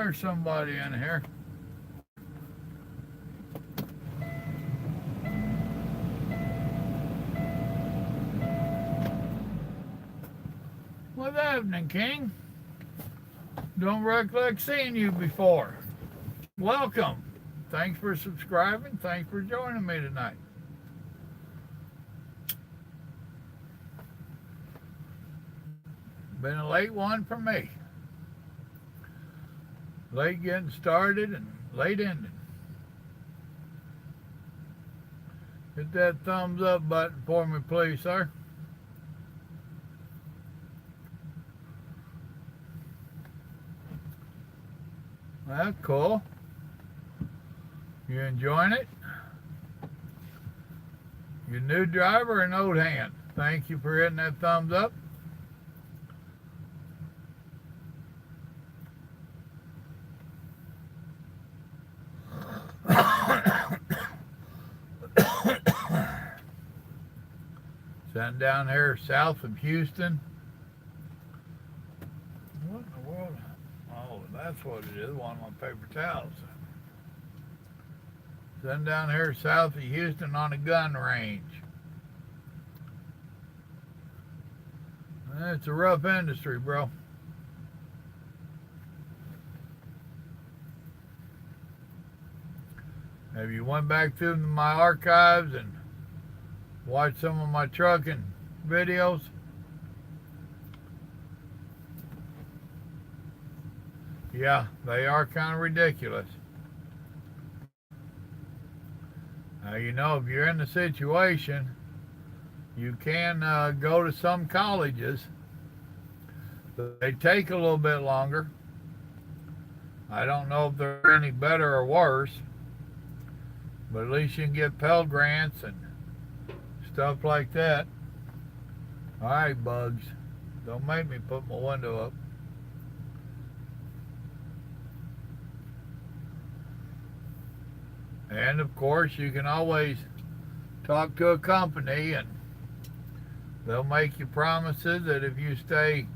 there's somebody in here. What's happening, King? Don't recollect seeing you before. Welcome. Thanks for subscribing. Thanks for joining me tonight. Been a late one for me. Late getting started and late ending. Hit that thumbs up button for me, please, sir. That's cool. You enjoying it? You new driver or an old hand? Thank you for hitting that thumbs up. Sitting down here south of Houston. What in the world? Oh, that's what it is. One of my paper towels. Sitting down here south of Houston on a gun range. It's a rough industry, bro. Have you went back through my archives and watched some of my trucking videos? Yeah, they are kind of ridiculous. Now, you know, if you're in the situation, you can go to some colleges. They take a little bit longer. I don't know if they're any better or worse, but at least you can get Pell Grants and stuff like that. All right, bugs. Don't make me put my window up. And of course, you can always talk to a company and they'll make you promises that if you stay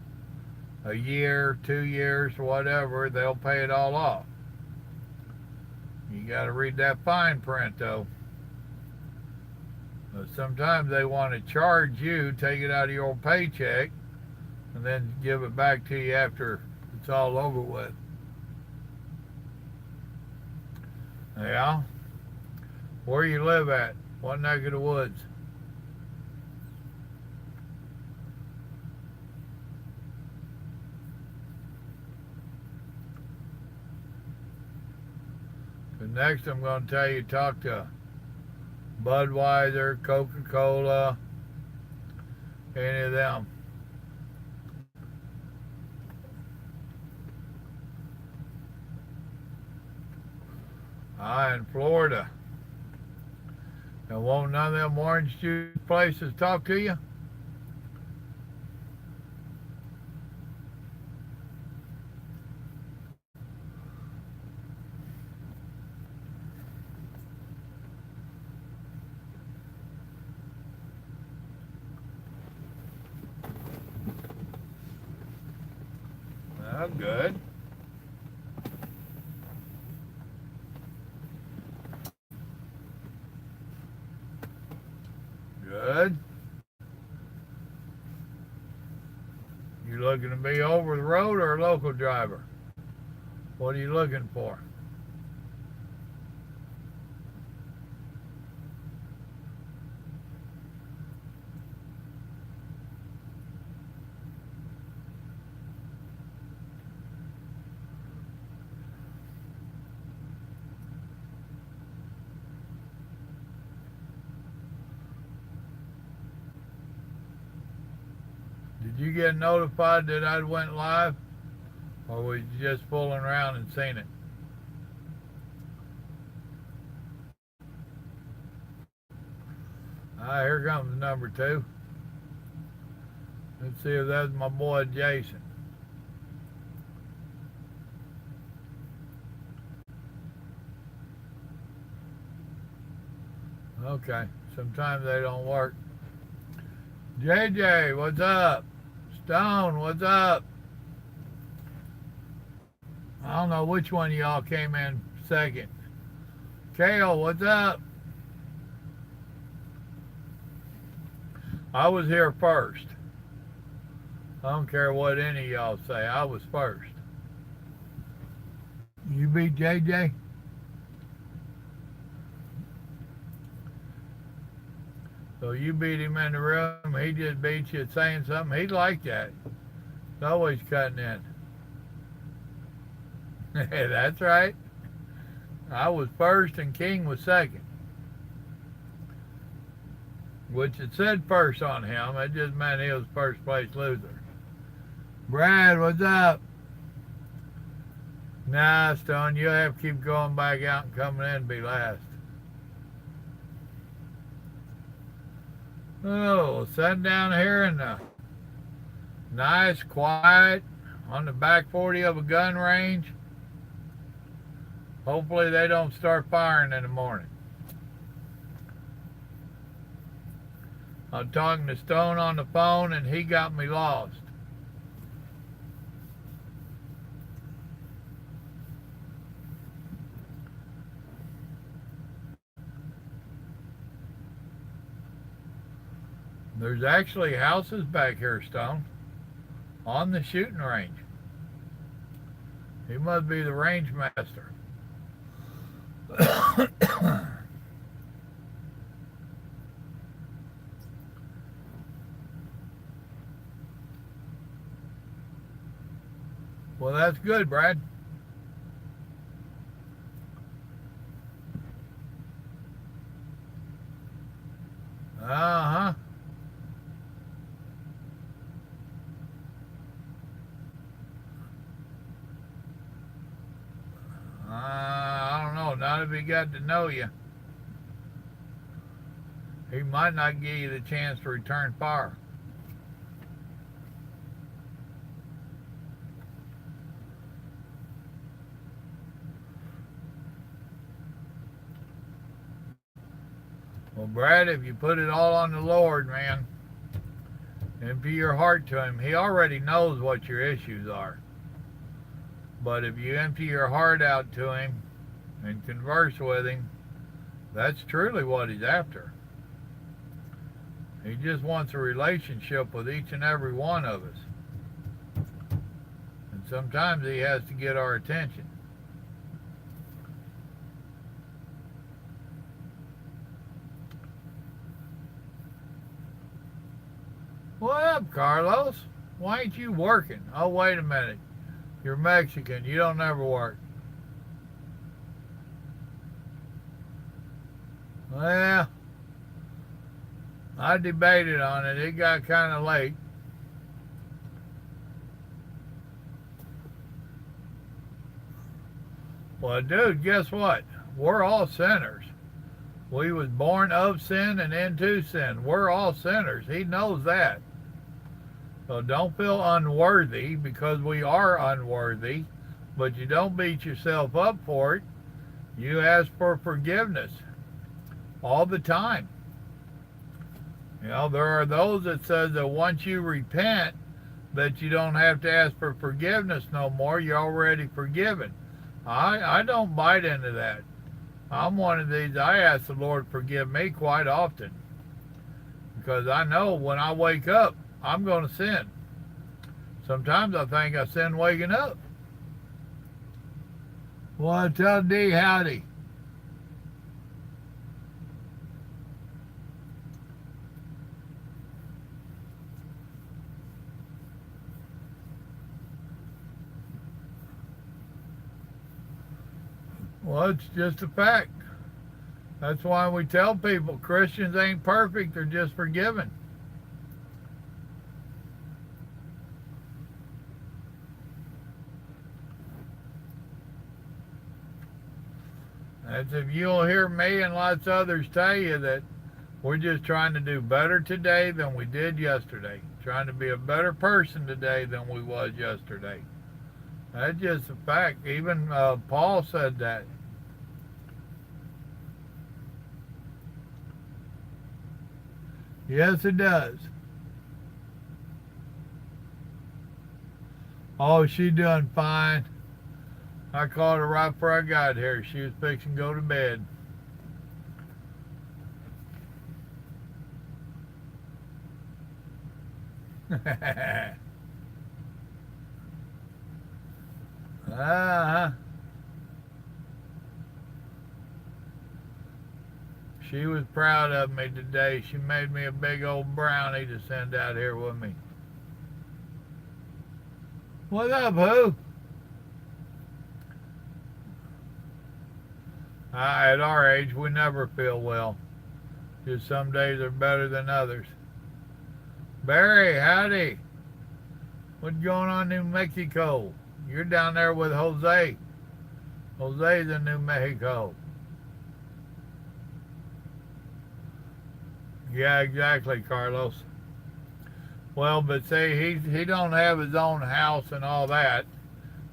a year, 2 years, whatever, they'll pay it all off. You got to read that fine print, though. Sometimes they want to charge you, take it out of your paycheck, and then give it back to you after it's all over with. Yeah? Where you live at? What neck of the woods? Next, I'm going to tell you, talk to Budweiser, Coca-Cola, any of them. In Florida. And won't none of them orange juice places talk to you? Oh, good. Good. You looking to be over the road or a local driver? What are you looking for? Did you get notified that I went live? Or was you just fooling around and seen it? Here comes number 2. Let's see if that's my boy Jason. Okay, sometimes they don't work. JJ, what's up? Stone, what's up? I don't know which one of y'all came in second. Kale, what's up? I was here first. I don't care what any of y'all say. I was first. You beat JJ? So you beat him in the room. He just beat you at saying something. He'd like that. He's always cutting in. That's right. I was first and King was second. Which it said first on him. It just meant he was first place loser. Brad, what's up? Nah, Stone, you'll have to keep going back out and coming in and be last. Oh, sitting down here in the nice, quiet, on the back 40 of a gun range. Hopefully they don't start firing in the morning. I'm talking to Stone on the phone and he got me lost. There's actually houses back here, Stone, on the shooting range. He must be the range master. Well, that's good, Brad. Uh-huh. I don't know. Not if he got to know you. He might not give you the chance to return fire. Well, Brad, if you put it all on the Lord, man, empty your heart to Him. He already knows what your issues are. But if you empty your heart out to Him and converse with Him, that's truly what He's after. He just wants a relationship with each and every one of us. And sometimes He has to get our attention. What up, Carlos? Why ain't you working? Oh, wait a minute. You're Mexican. You don't ever work. Well, I debated on it. It got kind of late. Well, dude, guess what? We're all sinners. We was born of sin and into sin. We're all sinners. He knows that. So don't feel unworthy because we are unworthy, but you don't beat yourself up for it. You ask for forgiveness all the time. You know, there are those that says that once you repent, that you don't have to ask for forgiveness no more. You're already forgiven. I don't bite into that. I'm one of these. I ask the Lord forgive me quite often because I know when I wake up, I'm going to sin. Sometimes I think I sin waking up. Well, tell D howdy. Well, it's just a fact. That's why we tell people Christians ain't perfect, they're just forgiven. That's if you'll hear me and lots of others tell you that we're just trying to do better today than we did yesterday. Trying to be a better person today than we was yesterday. That's just a fact. Even Paul said that. Yes, it does. Oh, she doing fine. I called her right before I got here. She was fixing to go to bed. Uh-huh. She was proud of me today. She made me a big old brownie to send out here with me. What's up, who? At our age, we never feel well. Just some days are better than others. Barry, howdy. What's going on in New Mexico? You're down there with Jose. Jose's in New Mexico. Yeah, exactly, Carlos. Well, but see, he don't have his own house and all that.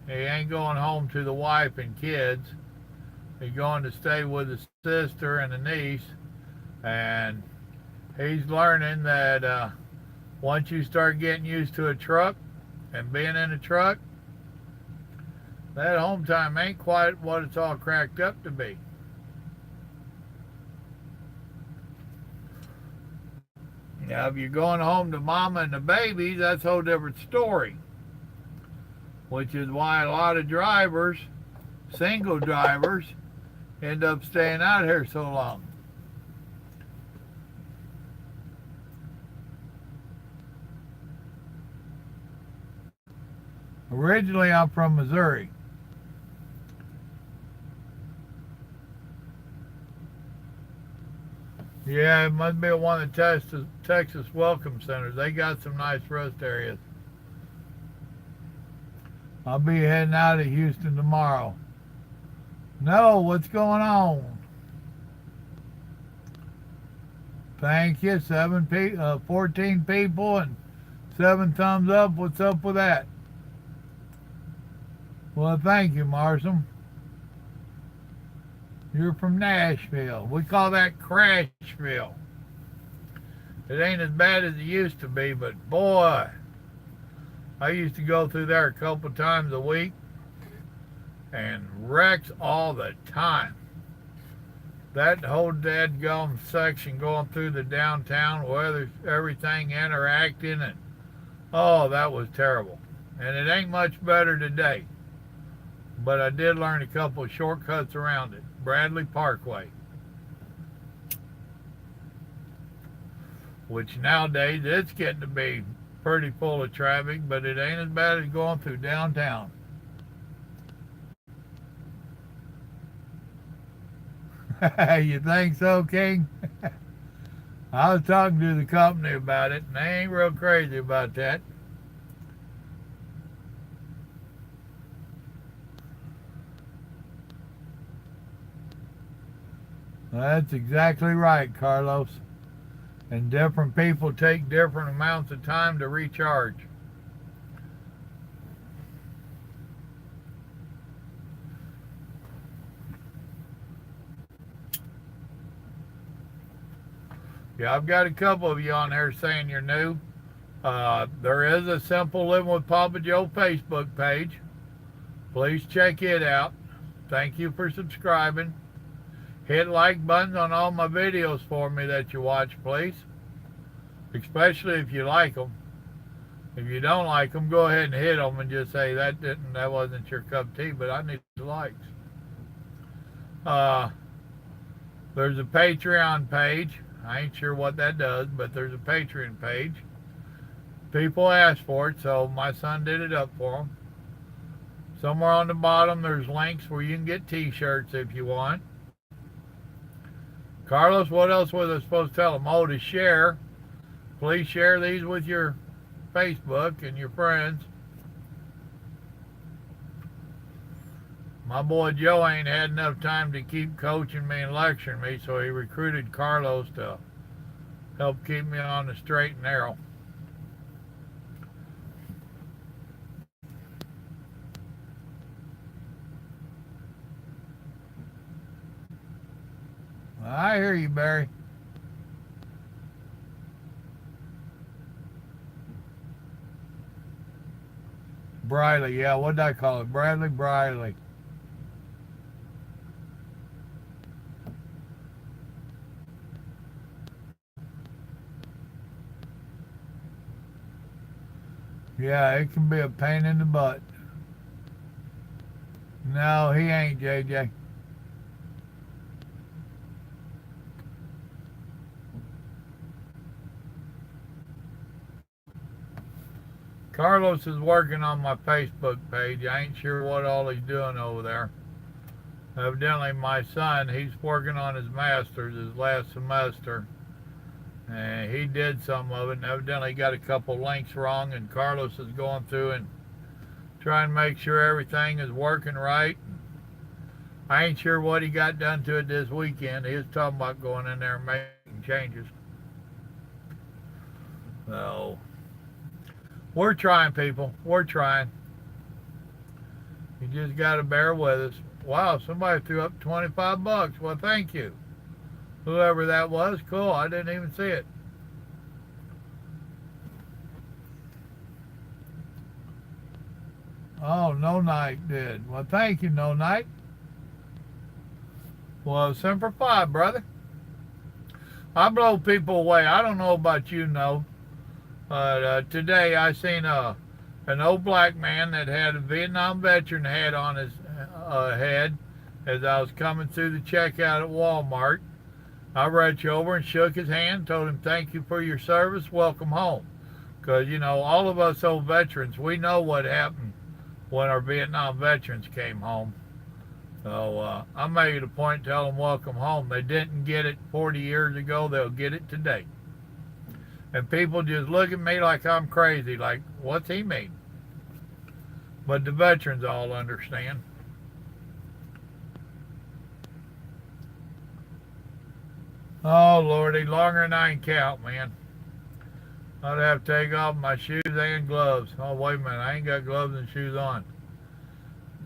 He ain't going home to the wife and kids. He's going to stay with his sister and a niece, and he's learning that once you start getting used to a truck and being in a truck, that home time ain't quite what it's all cracked up to be. Now, if you're going home to mama and the babies, that's a whole different story. Which is why a lot of drivers, single drivers, end up staying out here so long. Originally, I'm from Missouri. Yeah, it must be one of the Texas Welcome Centers. They got some nice rest areas. I'll be heading out of Houston tomorrow. No, what's going on? Thank you. 14 people and 7 thumbs up. What's up with that? Well, thank you, Marshall. You're from Nashville. We call that Crashville. It ain't as bad as it used to be, but boy, I used to go through there a couple times a week and wrecks all the time. That whole dadgum section going through the downtown where everything interacting, and oh, that was terrible. And it ain't much better today. But I did learn a couple of shortcuts around it. Bradley Parkway, which nowadays it's getting to be pretty full of traffic, but it ain't as bad as going through downtown. You think so, King? I was talking to the company about it, and they ain't real crazy about that. That's exactly right, Carlos. And different people take different amounts of time to recharge. Yeah, I've got a couple of you on there saying you're new. There is a Simple Living with Papa Joe Facebook page. Please check it out. Thank you for subscribing. Hit like buttons on all my videos for me that you watch, please. Especially if you like them. If you don't like them, go ahead and hit them and just say that wasn't your cup of tea, but I need the likes. There's a Patreon page. I ain't sure what that does, but there's a Patreon page. People ask for it, so my son did it up for them. Somewhere on the bottom, there's links where you can get t-shirts if you want. Carlos, what else was I supposed to tell them? Oh, to share. Please share these with your Facebook and your friends. My boy Joe ain't had enough time to keep coaching me and lecturing me, so he recruited Carlos to help keep me on the straight and narrow. I hear you, Barry. Briley, yeah, what did I call it? Bradley? Briley. Yeah, it can be a pain in the butt. No, he ain't, JJ. Carlos is working on my Facebook page. I ain't sure what all he's doing over there. Evidently, my son, he's working on his master's, his last semester, and he did some of it, and evidently got a couple links wrong, and Carlos is going through and trying to make sure everything is working right. I ain't sure what he got done to it this weekend. He was talking about going in there and making changes. So, we're trying, people. We're trying. You just got to bear with us. Wow, somebody threw up 25 bucks. Well, thank you. Whoever that was, cool. I didn't even see it. Oh, No Night did. Well, thank you, No Night. Well, Semper Fi, brother. I blow people away. I don't know about you, no. But today I seen an old black man that had a Vietnam veteran hat on his head as I was coming through the checkout at Walmart. I reached over and shook his hand, told him thank you for your service, welcome home. Because, you know, all of us old veterans, we know what happened when our Vietnam veterans came home. So I made it a point to tell them welcome home. They didn't get it 40 years ago, they'll get it today. And people just look at me like I'm crazy, like, what's he mean? But the veterans all understand. Oh, Lordy, longer than I can count, man. I'd have to take off my shoes and gloves. Oh, wait a minute, I ain't got gloves and shoes on.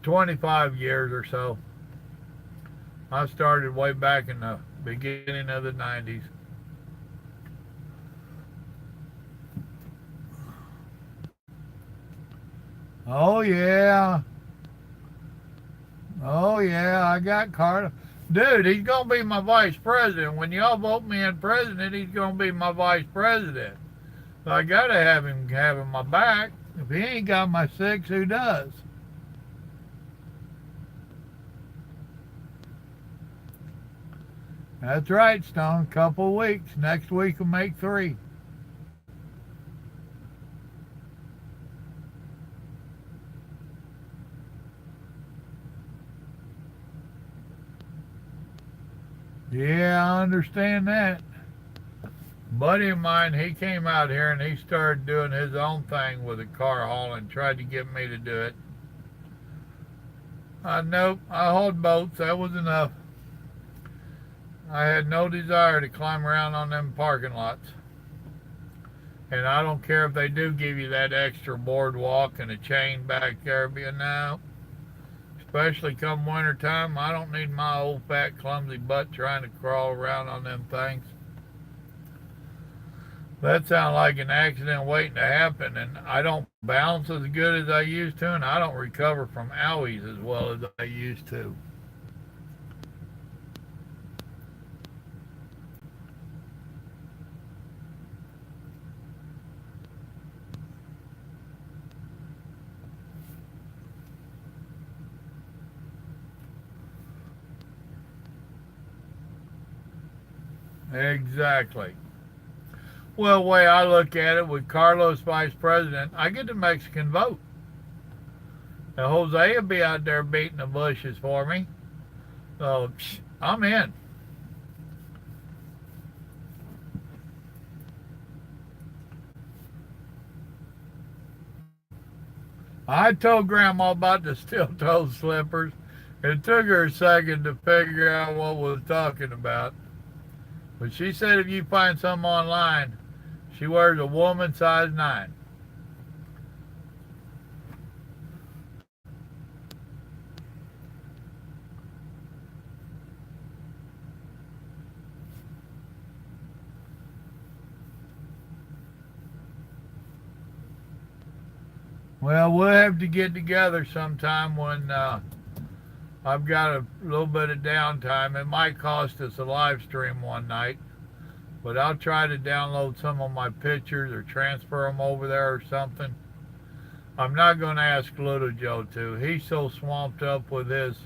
25 years or so. I started way back in the beginning of the 90s. Oh, yeah. Oh, yeah, I got Carter. Dude, he's going to be my vice president. When y'all vote me in president, he's going to be my vice president. So I got to have him having my back. If he ain't got my six, who does? That's right, Stone. Couple weeks. Next week will make 3. Yeah, I understand that. Buddy of mine, he came out here and he started doing his own thing with a car hauling, tried to get me to do it. Nope, I hauled boats. That was enough. I had no desire to climb around on them parking lots. And I don't care if they do give you that extra boardwalk and a chain back there, but no. Especially come winter time, I don't need my old fat clumsy butt trying to crawl around on them things. That sounds like an accident waiting to happen, and I don't bounce as good as I used to, and I don't recover from owies as well as I used to. Exactly. Well, the way I look at it, with Carlos vice president, I get the Mexican vote. Now, Jose will be out there beating the bushes for me. So, I'm in. I told Grandma about the steel-toe slippers. It took her a second to figure out what we was talking about. But she said if you find some online, she wears a woman size 9. Well, we'll have to get together sometime when I've got a little bit of downtime. It might cost us a live stream one night, but I'll try to download some of my pictures or transfer them over there or something. I'm not going to ask Little Joe to. He's so swamped up with his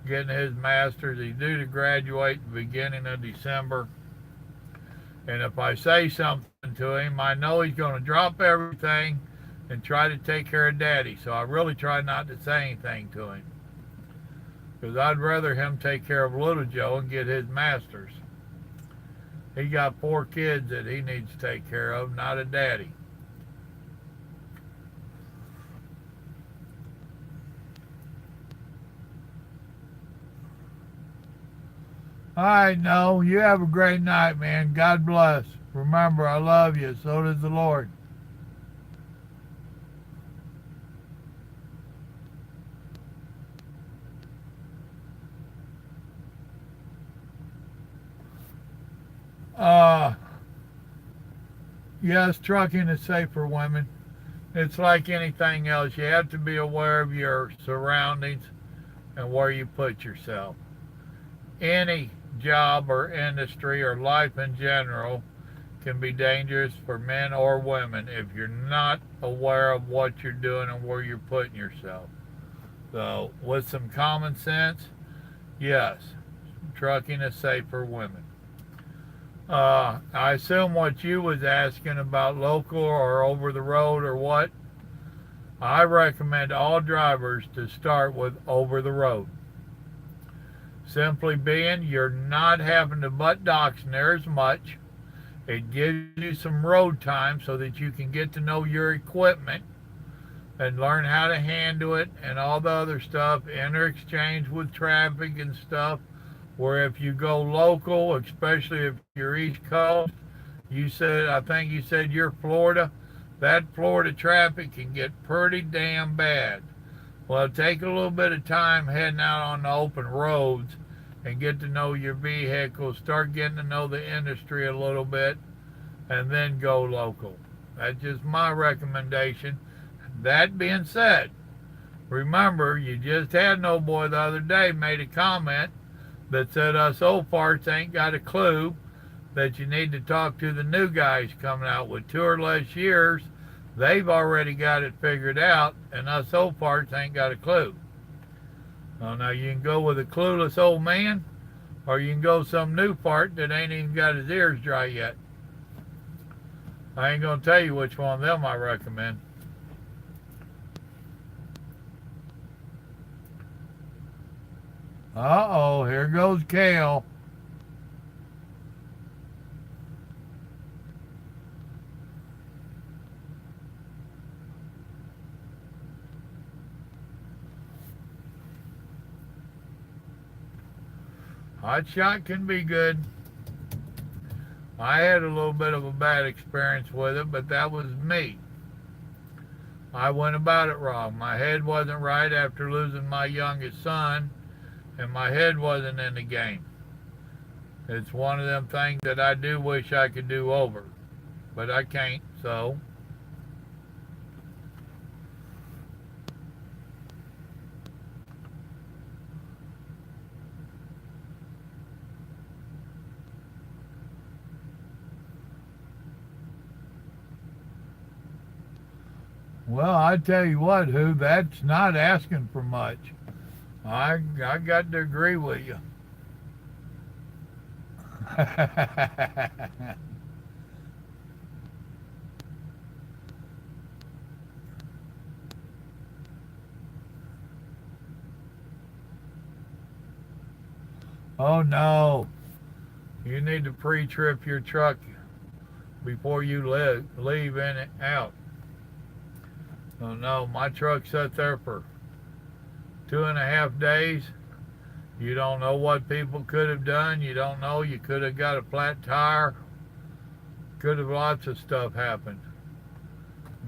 getting his master's. He's due to graduate the beginning of December. And if I say something to him, I know he's going to drop everything and try to take care of Daddy. So I really try not to say anything to him. Because I'd rather him take care of Little Joe and get his master's. He got 4 kids that he needs to take care of, not a daddy. All right, no, you have a great night, man. God bless. Remember, I love you. So does the Lord. Yes, trucking is safe for women. It's like anything else. You have to be aware of your surroundings and where you put yourself. Any job or industry or life in general can be dangerous for men or women if you're not aware of what you're doing and where you're putting yourself. So, with some common sense, yes, trucking is safe for women. I assume what you was asking about local or over the road or what, I recommend all drivers to start with over the road. Simply being, you're not having to butt docks near as much. It gives you some road time so that you can get to know your equipment and learn how to handle it and all the other stuff, interexchange with traffic and stuff. Where if you go local, especially if you're East Coast, I think you said you're Florida, that Florida traffic can get pretty damn bad. Well, take a little bit of time heading out on the open roads and get to know your vehicle, start getting to know the industry a little bit, and then go local. That's just my recommendation. That being said, remember, you just had an old boy the other day made a comment that said us old farts ain't got a clue, that you need to talk to the new guys coming out with 2 or less years. They've already got it figured out, and us old farts ain't got a clue. Well, now you can go with a clueless old man, or you can go some new fart that ain't even got his ears dry yet. I ain't gonna tell you which one of them I recommend. Uh-oh, here goes Kale. Hot shot can be good. I had a little bit of a bad experience with it, but that was me. I went about it wrong. My head wasn't right after losing my youngest son, and my head wasn't in the game. It's one of them things that I do wish I could do over, but I can't, so. Well, I tell you what, that's not asking for much. I got to agree with you. Oh no, you need to pre-trip your truck before you leave in and out. Oh no, my truck sat there for 2.5 days. You don't know what people could have done. You don't know. You could have got a flat tire. Could have lots of stuff happened.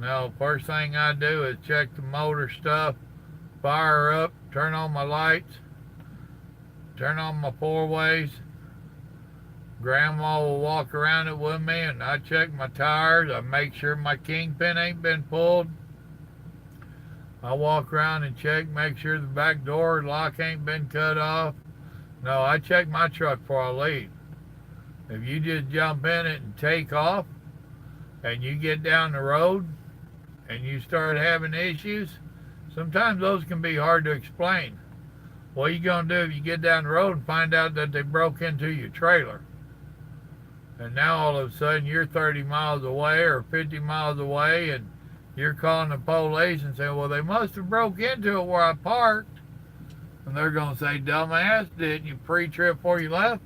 Now, first thing I do is check the motor stuff, fire up, turn on my lights, turn on my 4-ways. Grandma will walk around it with me, and I check my tires. I make sure my kingpin ain't been pulled. I walk around and check, make sure the back door lock ain't been cut off. No, I check my truck before I leave. If you just jump in it and take off, and you get down the road, and you start having issues, sometimes those can be hard to explain. What are you going to do if you get down the road and find out that they broke into your trailer? And now all of a sudden you're 30 miles away or 50 miles away, and you're calling the police and saying, well, they must have broke into it where I parked. And they're going to say, dumbass, didn't you pre-trip before you left?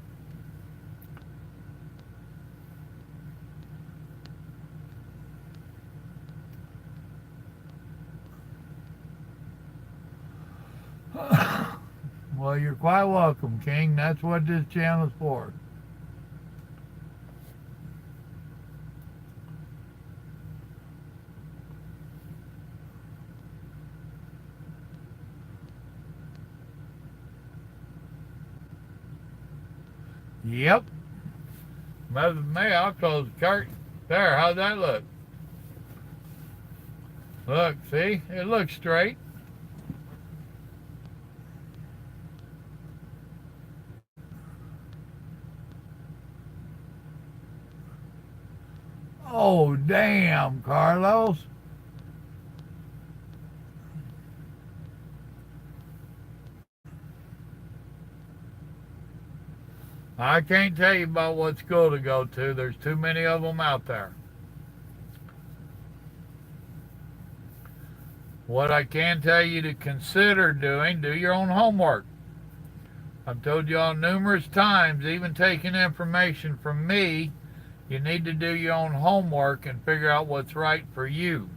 Well, you're quite welcome, King. That's what this channel's for. Yep. Mother May, I'll close the curtain. There, how's that look? Look, see? It looks straight. Oh, damn, Carlos. I can't tell you about what school to go to. There's too many of them out there. What I can tell you to consider doing, do your own homework. I've told y'all numerous times, even taking information from me, you need to do your own homework and figure out what's right for you.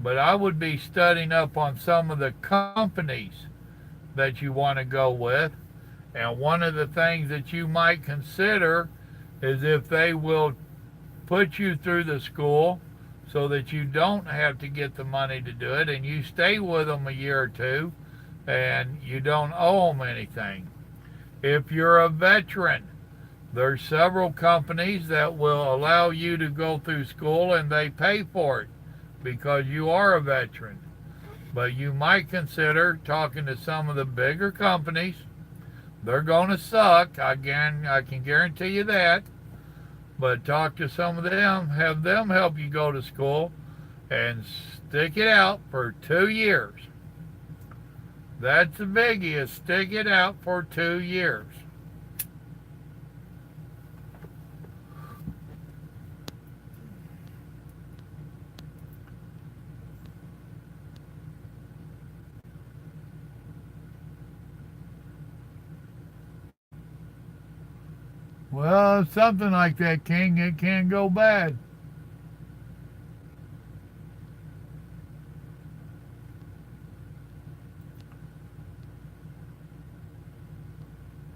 But I would be studying up on some of the companies that you want to go with. And one of the things that you might consider is if they will put you through the school so that you don't have to get the money to do it, and you stay with them a year or two and you don't owe them anything. If you're a veteran, there's several companies that will allow you to go through school and they pay for it because you are a veteran. But you might consider talking to some of the bigger companies. They're going to suck, I can guarantee you that. But talk to some of them, have them help you go to school, and stick it out for 2 years. That's the biggie, is stick it out for 2 years. Well, something like that, King, it can go bad.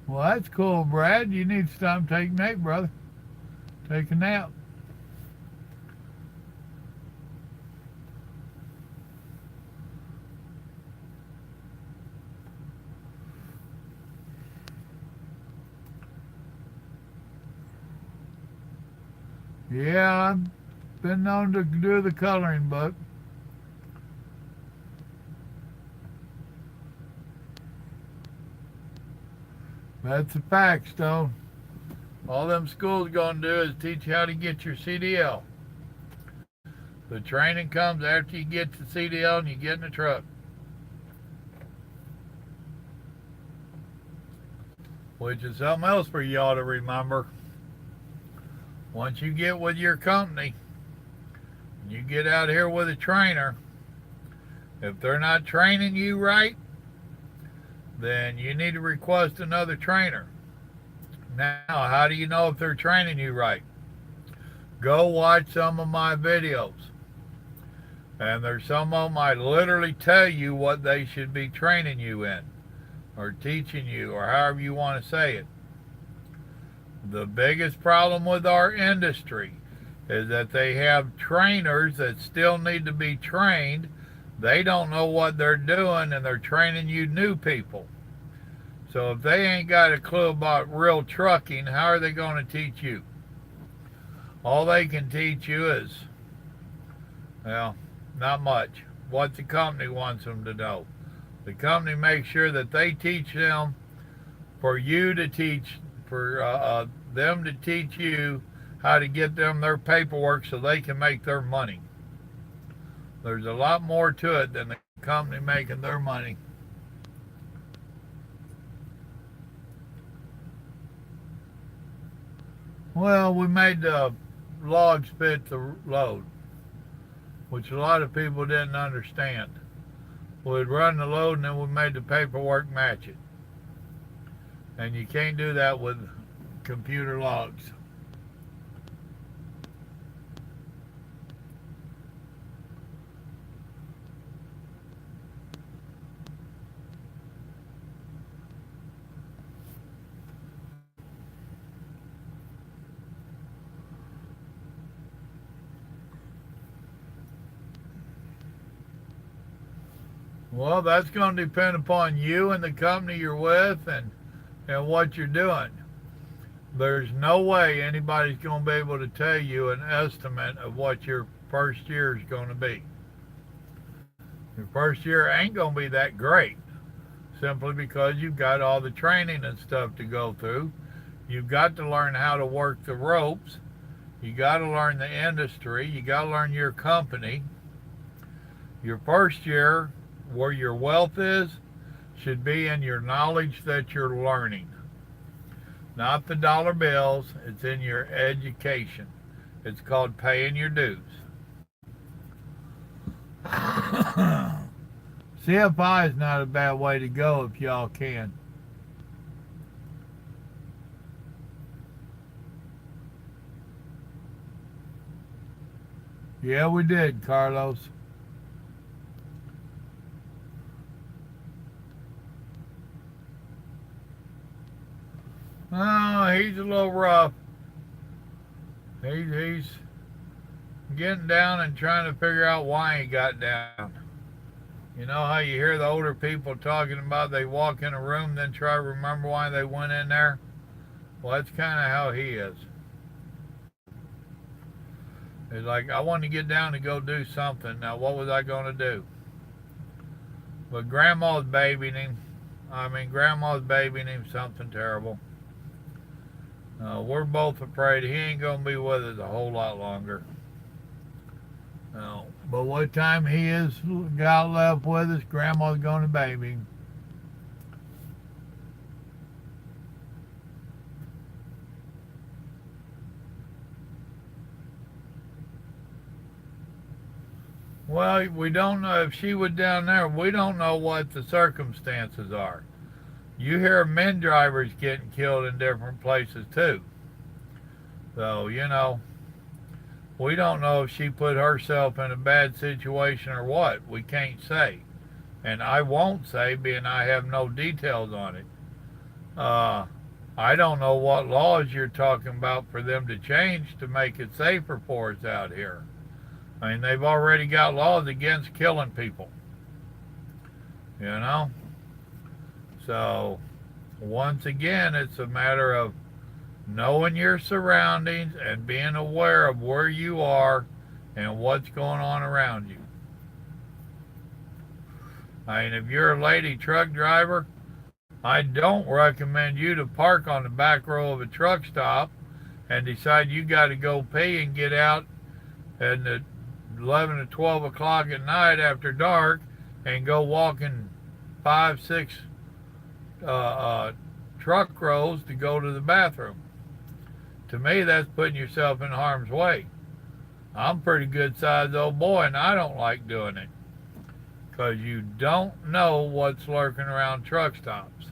Well, that's cool, Brad. You need to stop and take a nap, brother. Take a nap. Yeah, I've been known to do the coloring book. That's a fact, Stone. All them schools going to do is teach you how to get your CDL. The training comes after you get the CDL and you get in the truck. Which is something else for y'all to remember. Once you get with your company, you get out here with a trainer, if they're not training you right, then you need to request another trainer. Now, how do you know if they're training you right? Go watch some of my videos. And there's some of them I literally tell you what they should be training you in, or teaching you, or however you want to say it. The biggest problem with our industry is that they have trainers that still need to be trained. They don't know what they're doing, and they're training you new people. So if they ain't got a clue about real trucking, how are they going to teach you? All they can teach you is, well, not much. What the company wants them to know. The company makes sure that they teach them for you to teach, for them to teach you how to get them their paperwork so they can make their money. There's a lot more to it than the company making their money. Well, we made the logs fit the load, which a lot of people didn't understand. We'd run the load and then we made the paperwork match it. And you can't do that with computer logs. Well, that's going to depend upon you and the company you're with and what you're doing. There's no way anybody's going to be able to tell you an estimate of what your first year is going to be. Your first year ain't going to be that great, simply because you've got all the training and stuff to go through. You've got to learn how to work the ropes. You got to learn the industry. You got to learn your company. Your first year, where your wealth is, should be in your knowledge that you're learning. Not the dollar bills, it's in your education. It's called paying your dues. CFI is not a bad way to go if y'all can. Yeah, we did, Carlos. Oh, he's a little rough. He's getting down and trying to figure out why he got down. You know how you hear the older people talking about they walk in a room, then try to remember why they went in there? Well, that's kind of how he is. It's like, I want to get down to go do something. Now, what was I going to do? But Grandma's babying him. Grandma's babying him something terrible. We're both afraid he ain't going to be with us a whole lot longer. But what time he is got left with us, Grandma's going to baby him. Well, we don't know if she was down there. We don't know what the circumstances are. You hear men drivers getting killed in different places too. So, we don't know if she put herself in a bad situation or what. We can't say. And I won't say, being I have no details on it. I don't know what laws you're talking about for them to change to make it safer for us out here. They've already got laws against killing people. So, once again, it's a matter of knowing your surroundings and being aware of where you are and what's going on around you. If you're a lady truck driver, I don't recommend you to park on the back row of a truck stop and decide you got to go pee and get out at 11 or 12 o'clock at night after dark and go walking 5, 6 truck rows to go to the bathroom. To me, that's putting yourself in harm's way. I'm a pretty good sized old boy and I don't like doing it, because you don't know what's lurking around truck stops.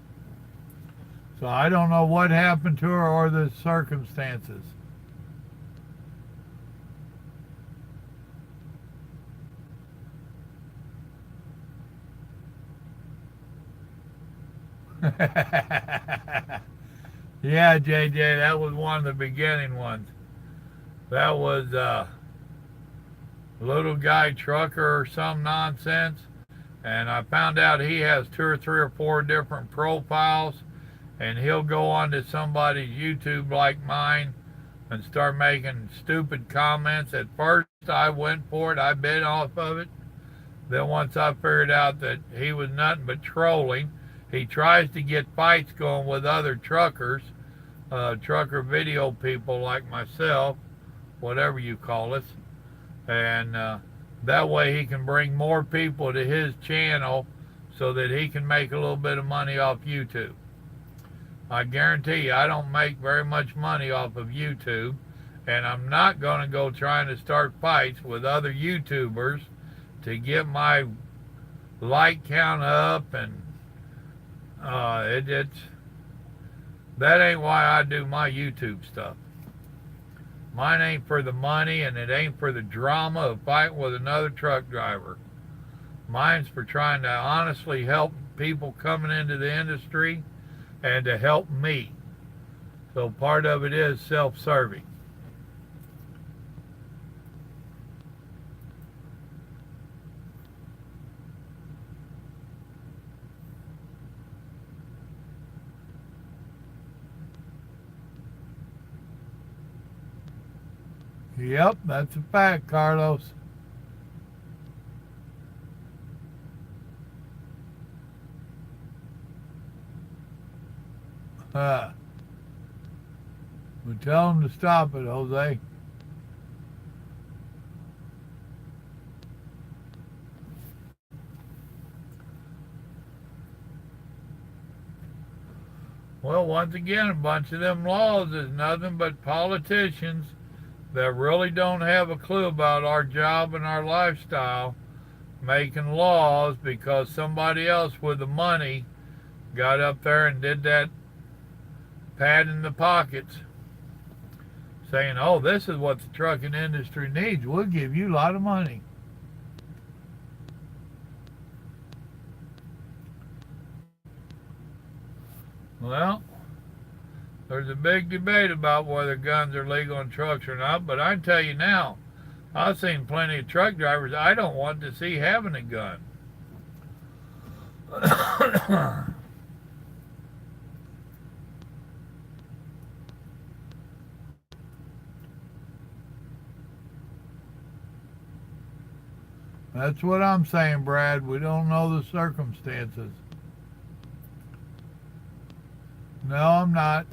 So I don't know what happened to her or the circumstances. Yeah, JJ, that was one of the beginning ones. That was little guy trucker or some nonsense. And I found out he has 2 or 3 or 4 different profiles. And he'll go onto somebody's YouTube like mine and start making stupid comments. At first, I went for it. I bit off of it. Then once I figured out that he was nothing but trolling, he tries to get fights going with other truckers, trucker video people like myself, whatever you call us. And That way he can bring more people to his channel so that he can make a little bit of money off YouTube. I guarantee you I don't make very much money off of YouTube, and I'm not going to go trying to start fights with other YouTubers to get my like count up, and that ain't why I do my YouTube stuff. Mine ain't for the money, and it ain't for the drama of fighting with another truck driver. Mine's for trying to honestly help people coming into the industry and to help me. So part of it is self-serving. Yep, that's a fact, Carlos. We tell them to stop it, Jose. Well, once again, a bunch of them laws is nothing but politicians that really don't have a clue about our job and our lifestyle making laws because somebody else with the money got up there and did that pat in the pockets saying, oh, this is what the trucking industry needs. We'll give you a lot of money. Well, there's a big debate about whether guns are legal in trucks or not, but I can tell you now, I've seen plenty of truck drivers I don't want to see having a gun. That's what I'm saying, Brad. We don't know the circumstances. No, I'm not.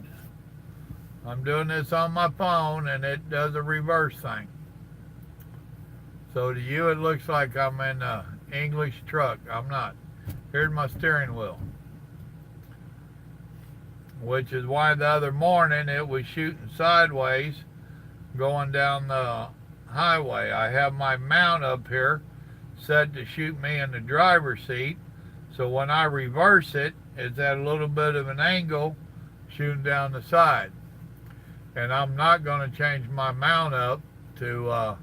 I'm doing this on my phone, and it does a reverse thing. So to you, it looks like I'm in an English truck. I'm not. Here's my steering wheel. Which is why the other morning it was shooting sideways going down the highway. I have my mount up here set to shoot me in the driver's seat. So when I reverse it, it's at a little bit of an angle shooting down the side. And I'm not going to change my mount up to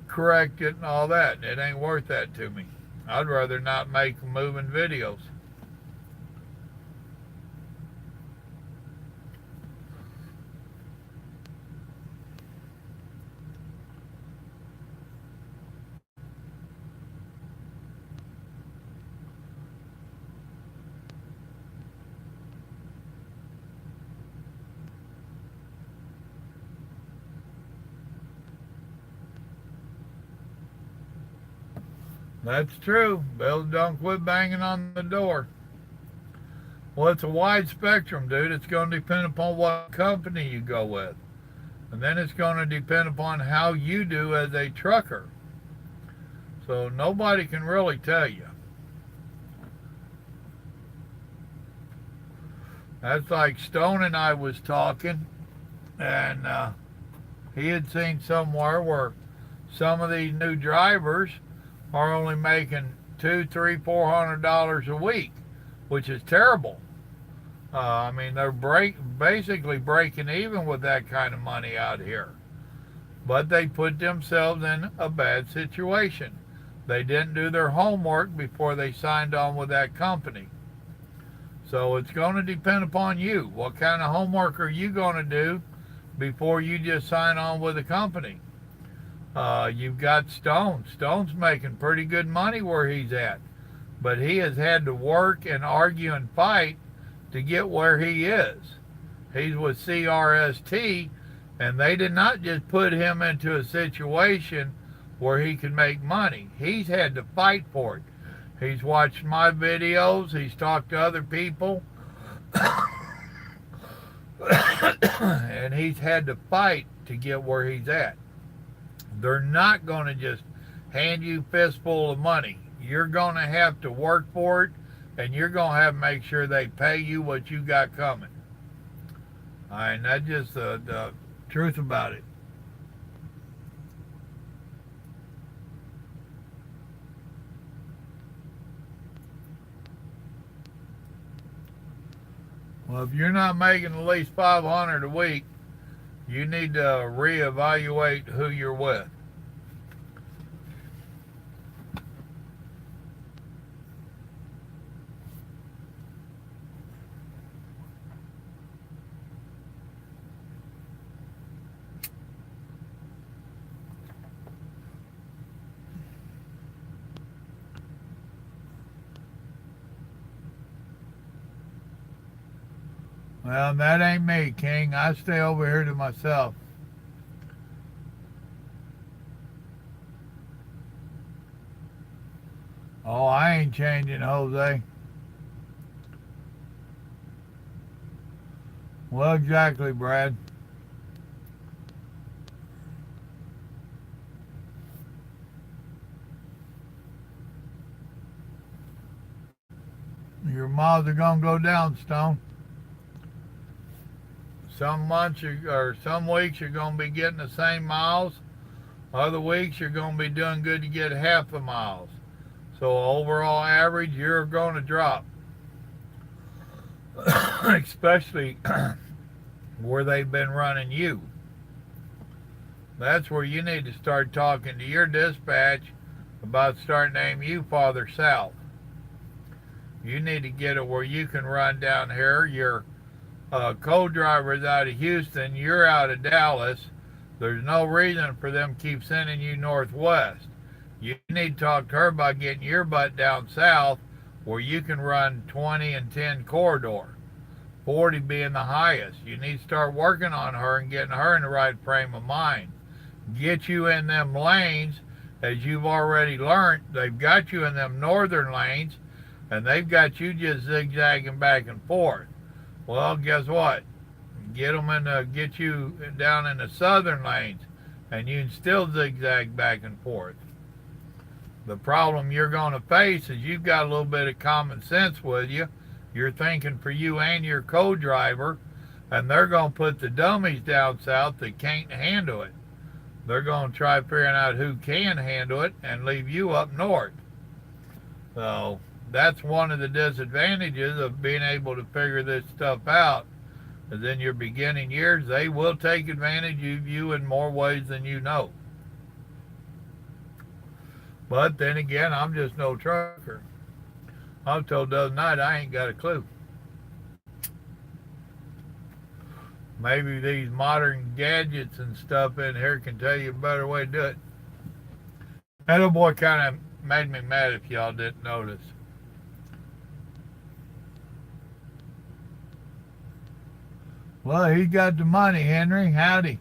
correct it and all that. It ain't worth that to me. I'd rather not make moving videos. That's true. Bills don't quit banging on the door. Well, it's a wide spectrum, dude. It's going to depend upon what company you go with. And then it's going to depend upon how you do as a trucker. So nobody can really tell you. That's like Stone and I was talking, and he had seen somewhere where some of these new drivers are only making $200, $300, $400 a week, which is terrible. I mean, they're basically breaking even with that kind of money out here. But they put themselves in a bad situation. They didn't do their homework before they signed on with that company. So it's going to depend upon you. What kind of homework are you going to do before you just sign on with a company? You've got Stone. Stone's making pretty good money where he's at. But he has had to work and argue and fight to get where he is. He's with CRST, and they did not just put him into a situation where he could make money. He's had to fight for it. He's watched my videos. He's talked to other people. And he's had to fight to get where he's at. They're not going to just hand you a fistful of money. You're going to have to work for it, and you're going to have to make sure they pay you what you got coming. All right, and that's just the truth about it. Well, if you're not making at least 500 a week, you need to reevaluate who you're with. Well, that ain't me, King. I stay over here to myself. Oh, I ain't changing, Jose. Well, exactly, Brad. Your miles are gonna go down, Stone. Some months or some weeks you're gonna be getting the same miles. Other weeks you're gonna be doing good to get half the miles. So overall average, you're gonna drop, especially where they've been running you. That's where you need to start talking to your dispatch about starting to aim you farther south. You need to get it where you can run down here. Your co-driver's out of Houston. You're out of Dallas. There's no reason for them to keep sending you northwest. You need to talk to her about getting your butt down south where you can run 20 and 10 corridor. 40 being the highest. You need to start working on her and getting her in the right frame of mind. Get you in them lanes, as you've already learned. They've got you in them northern lanes, and they've got you just zigzagging back and forth. Well, guess what? Get you down in the southern lanes, and you can still zigzag back and forth. The problem you're going to face is you've got a little bit of common sense with you. You're thinking for you and your co-driver, and they're going to put the dummies down south that can't handle it. They're going to try figuring out who can handle it and leave you up north. So that's one of the disadvantages of being able to figure this stuff out. Is in your beginning years, they will take advantage of you in more ways than you know. But then again, I'm just no trucker. I was told the other night I ain't got a clue. Maybe these modern gadgets and stuff in here can tell you a better way to do it. That little boy kind of made me mad if y'all didn't notice. Well, he got the money, Henry. Howdy.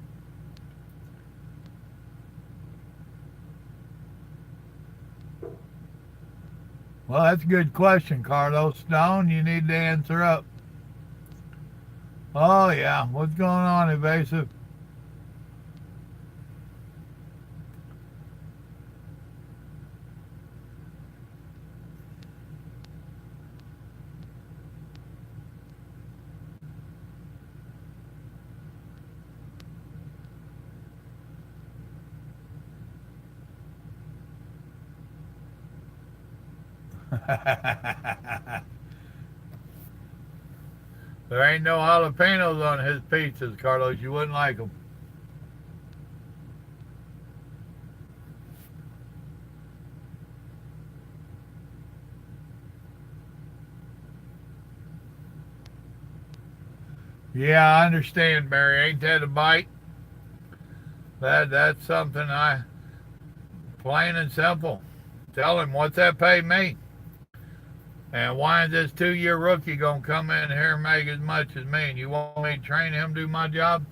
Well, that's a good question, Carlos Stone. You need to answer up. Oh, yeah. What's going on, Evasive? There ain't no jalapenos on his pizzas, Carlos. You wouldn't like them. Yeah, I understand, Barry. Ain't that a bite? That's something plain and simple. Tell him, what's that pay me? And why is this 2-year rookie going to come in here and make as much as me? And you want me to train him to do my job?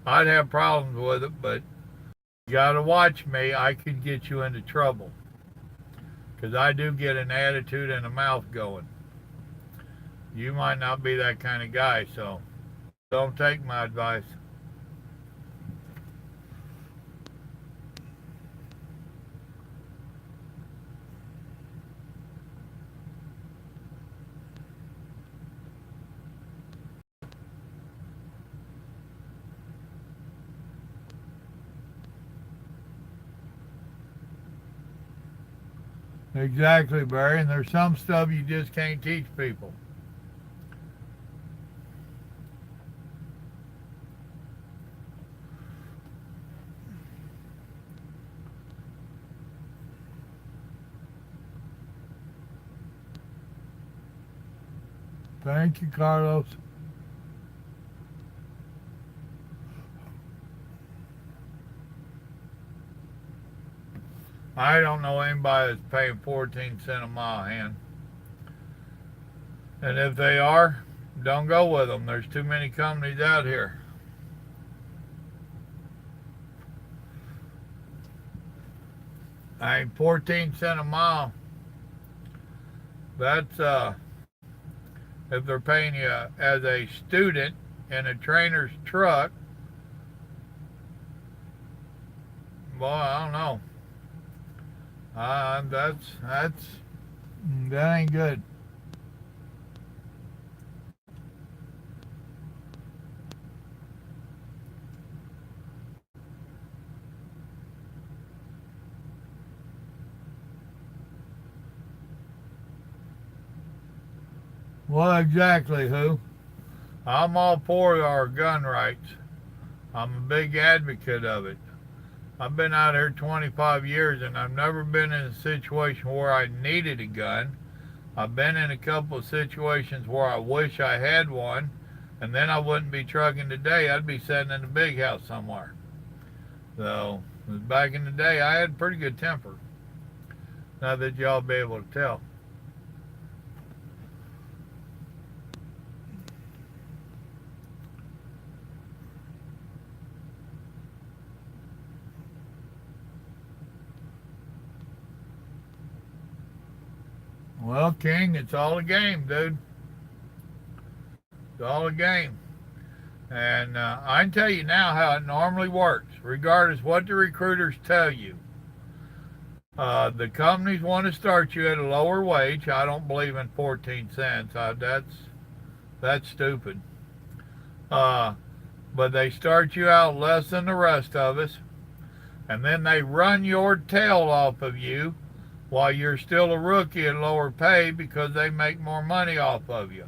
I'd have problems with it, but you got to watch me. I could get you into trouble. Because I do get an attitude and a mouth going. You might not be that kind of guy, so don't take my advice. Exactly, Barry. And there's some stuff you just can't teach people. Thank you, Carlos. I don't know anybody that's paying 14 cents a mile, hand. And if they are, don't go with them. There's too many companies out here. I mean, 14 cents a mile. That's if they're paying you as a student in a trainer's truck. Boy, I don't know. That ain't good. Well, exactly, who? I'm all for our gun rights. I'm a big advocate of it. I've been out here 25 years and I've never been in a situation where I needed a gun. I've been in a couple of situations where I wish I had one, and then I wouldn't be trucking today. I'd be sitting in a big house somewhere. So, back in the day, I had pretty good temper. Not that y'all be able to tell. Well, King, it's all a game, dude. It's all a game. And I can tell you now how it normally works, regardless what the recruiters tell you. The companies want to start you at a lower wage. I don't believe in 14 cents. That's stupid. But they start you out less than the rest of us, and then they run your tail off of you while you're still a rookie at lower pay because they make more money off of you.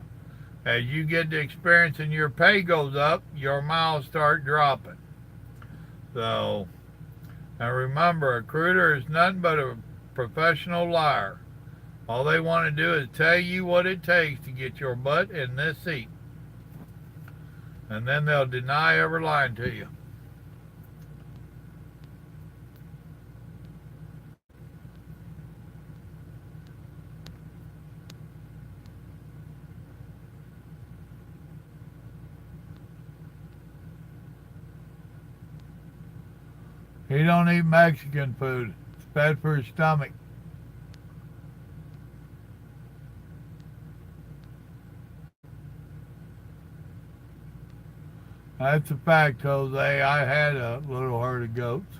As you get the experience and your pay goes up, your miles start dropping. So, and remember, a recruiter is nothing but a professional liar. All they want to do is tell you what it takes to get your butt in this seat. And then they'll deny ever lying to you. He don't eat Mexican food. It's bad for his stomach. That's a fact, Jose. I had a little herd of goats.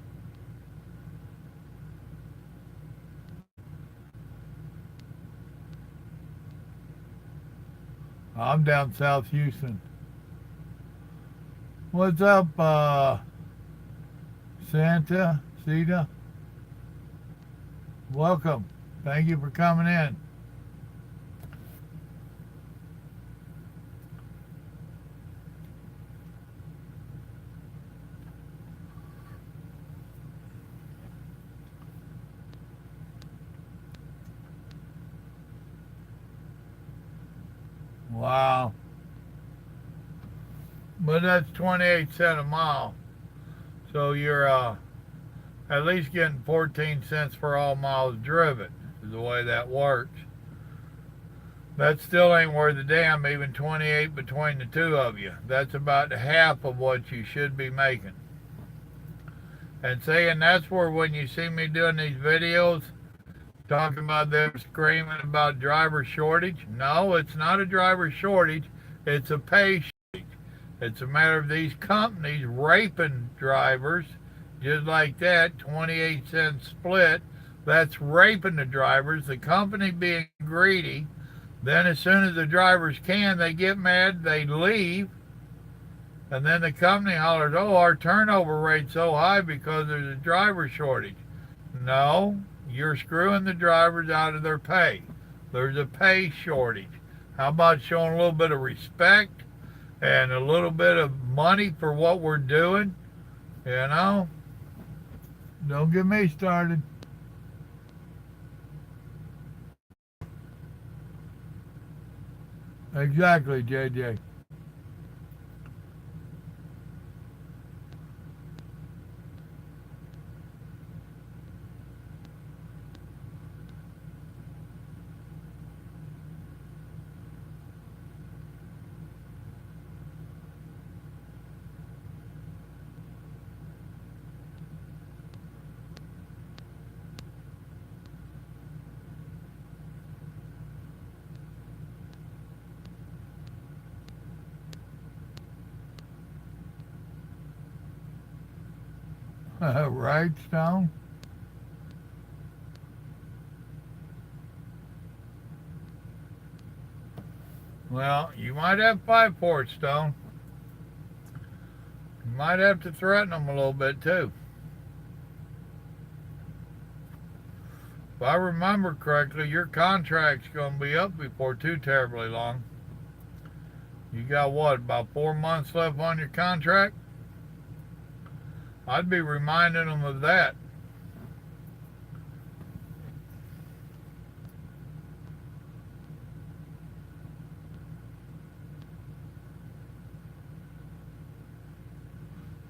I'm down South Houston. What's up, Sita? Welcome. Thank you for coming in. Wow. But that's 28 cents a mile. So you're at least getting 14 cents for all miles driven, is the way that works. That still ain't worth a damn, even 28 between the two of you. That's about half of what you should be making. And saying that's where when you see me doing these videos, talking about them screaming about driver shortage. No, it's not a driver shortage. It's a pay shortage. It's a matter of these companies raping drivers just like that, 28 cent split. That's raping the drivers. The company being greedy. Then as soon as the drivers can, they get mad, they leave. And then the company hollers, oh, our turnover rate's so high because there's a driver shortage. No, you're screwing the drivers out of their pay. There's a pay shortage. How about showing a little bit of respect and a little bit of money for what we're doing? You know? Don't get me started. Exactly, JJ. Right, Stone? Well, you might have to fight for it, Stone. You might have to threaten them a little bit, too. If I remember correctly, your contract's going to be up before too terribly long. You got what, about 4 months left on your contract? I'd be reminding them of that.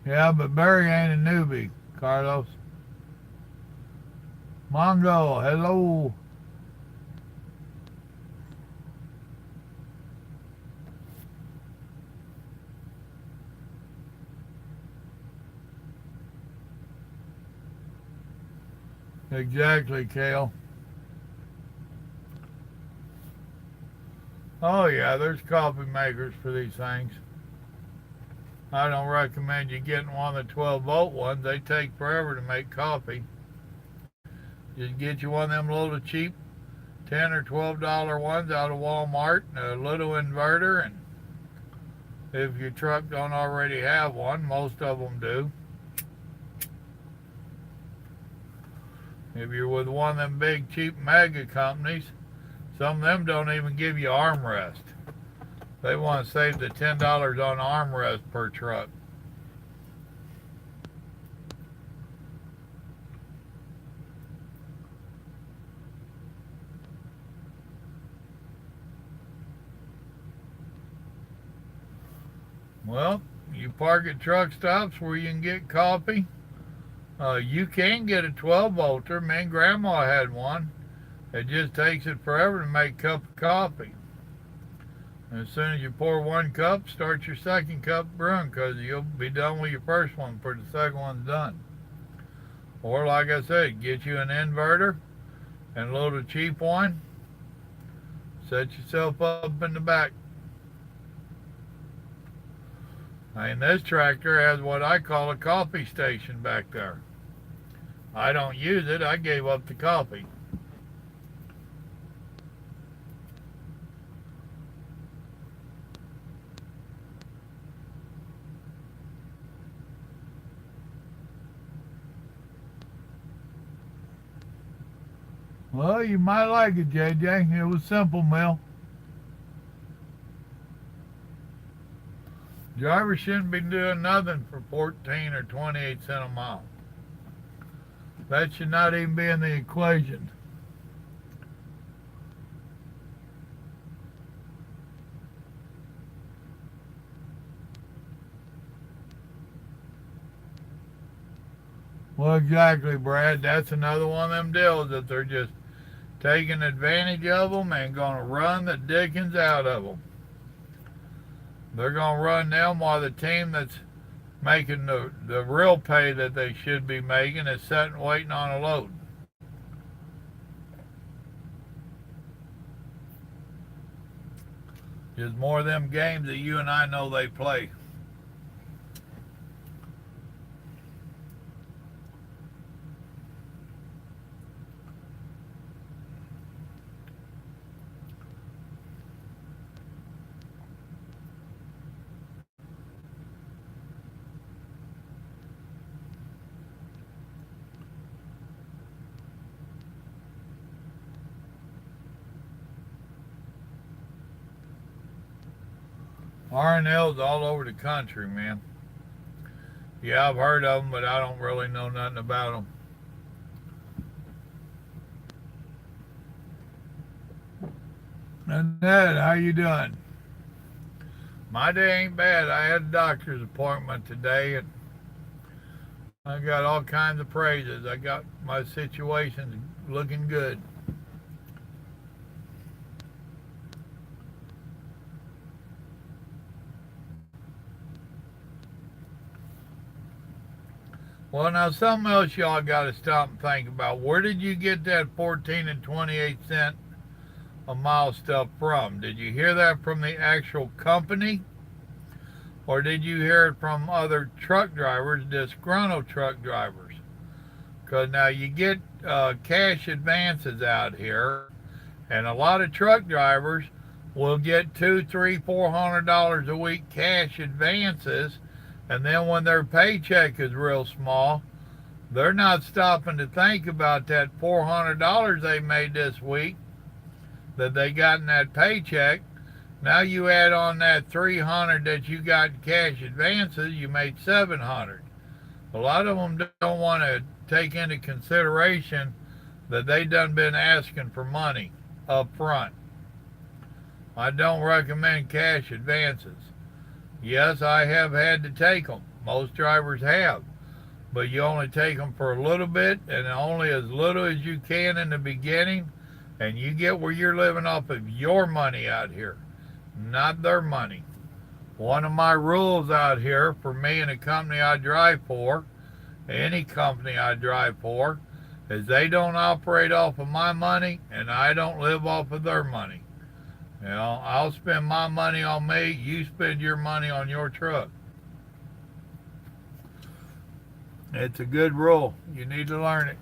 Yeah, but Barry ain't a newbie, Carlos. Mongo, hello. Exactly, Kale. Oh, yeah, there's coffee makers for these things. I don't recommend you getting one of the 12-volt ones. They take forever to make coffee. Just get you one of them little cheap $10 or $12 ones out of Walmart, a little inverter, and if your truck don't already have one, most of them do. If you're with one of them big cheap mega companies, some of them don't even give you armrest. They want to save the $10 on armrest per truck. Well, you park at truck stops where you can get coffee. You can get a 12-volter. Me and Grandma had one. It just takes it forever to make a cup of coffee. And as soon as you pour one cup, start your second cup brewing because you'll be done with your first one before the second one's done. Or like I said, get you an inverter and a little cheap one. Set yourself up in the back. And this tractor has what I call a coffee station back there. I don't use it. I gave up the coffee. Well, you might like it, JJ. It was simple, Mel. Drivers shouldn't be doing nothing for 14 or 28 cents a mile. That should not even be in the equation. Well, exactly, Brad. That's another one of them deals that they're just taking advantage of them and going to run the dickens out of them. They're going to run them while the team that's making the real pay that they should be making is sitting waiting on a load. Just more of them games that you and I know they play. R&L's all over the country, man. Yeah, I've heard of them, but I don't really know nothing about them. Annette, how you doing? My day ain't bad. I had a doctor's appointment today, and I got all kinds of praises. I got my situation looking good. Well, now something else y'all got to stop and think about. Where did you get that 14 and 28 cent a mile stuff from? Did you hear that from the actual company, or did you hear it from other truck drivers, disgruntled truck drivers? Because now you get cash advances out here, and a lot of truck drivers will get two, three, $400 a week cash advances, and then when their paycheck is real small, they're not stopping to think about that $400 they made this week that they got in that paycheck. Now you add on that 300 that you got in cash advances, you made 700. A lot of them don't want to take into consideration that they done been asking for money up front. I don't recommend cash advances. Yes, I have had to take them. Most drivers have. But you only take them for a little bit and only as little as you can in the beginning, and you get where you're living off of your money out here, not their money. One of my rules out here for me and the company I drive for, any company I drive for, is they don't operate off of my money and I don't live off of their money. You know, I'll spend my money on me, you spend your money on your truck. It's a good rule. You need to learn it.